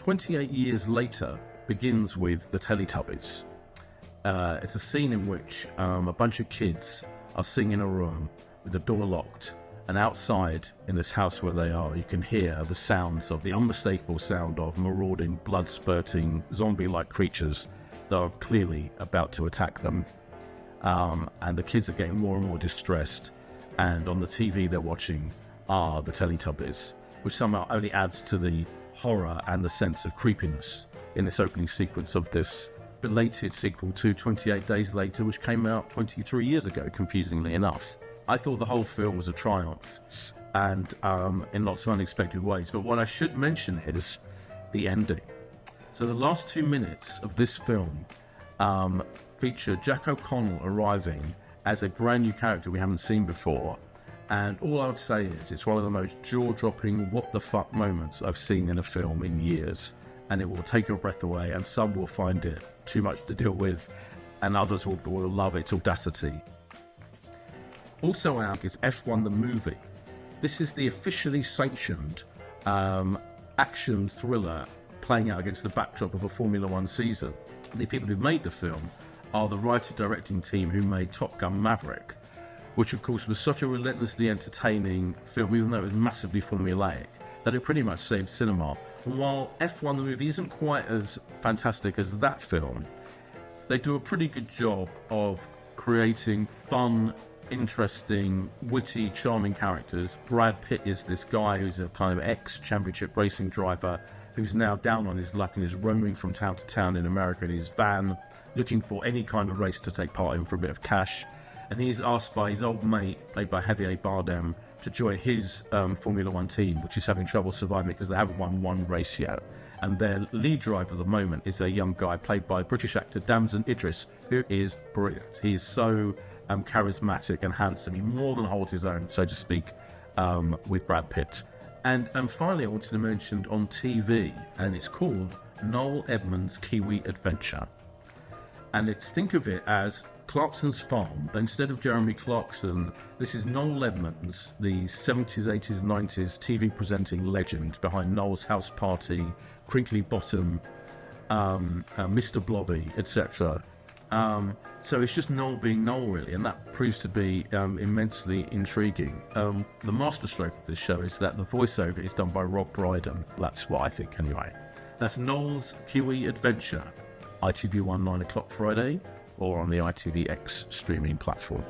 28 years later begins with the Teletubbies. It's a scene in which a bunch of kids are sitting in a room with the door locked, and outside in this house where they are, you can hear the sounds of the unmistakable sound of marauding, blood-spurting, zombie-like creatures that are clearly about to attack them. And the kids are getting more and more distressed, and on the TV they're watching are the Teletubbies, which somehow only adds to the horror and the sense of creepiness in this opening sequence of this belated sequel to 28 Days Later, which came out 23 years ago, confusingly enough. I thought the whole film was a triumph, and in lots of unexpected ways, but what I should mention is the ending. So the last 2 minutes of this film feature Jack O'Connell arriving as a brand new character we haven't seen before, and all I would say is it's one of the most jaw-dropping what the fuck moments I've seen in a film in years, and it will take your breath away, and some will find it too much to deal with, and others will love its audacity. Also out is F1 the movie. This is the officially sanctioned action thriller playing out against the backdrop of a Formula One season. The people who made the film are the writer-directing team who made Top Gun Maverick, which of course was such a relentlessly entertaining film, even though it was massively formulaic, that it pretty much saved cinema. And while F1 the movie isn't quite as fantastic as that film, they do a pretty good job of creating fun, interesting, witty, charming characters. Brad Pitt is this guy who's a kind of ex-championship racing driver who's now down on his luck and is roaming from town to town in America in his van, looking for any kind of race to take part in for a bit of cash. And he's asked by his old mate, played by Javier Bardem, to join his Formula One team, which is having trouble surviving because they haven't won one race yet. And their lead driver at the moment is a young guy played by British actor Damson Idris, who is brilliant. He is so charismatic and handsome. He more than holds his own, so to speak, with Brad Pitt. And finally, I wanted to mention on TV, and it's called Noel Edmonds Kiwi Adventure. And think of it as Clarkson's Farm, but instead of Jeremy Clarkson, this is Noel Edmonds, the 70s, 80s, 90s TV presenting legend behind Noel's House Party, Crinkly Bottom, Mr. Blobby, etc. So it's just Noel being Noel, really, and that proves to be immensely intriguing. The masterstroke of this show is that the voiceover is done by Rob Brydon. That's what I think, anyway. That's Noel's Kiwi Adventure, ITV1 9 o'clock Friday, or on the ITVX streaming platform.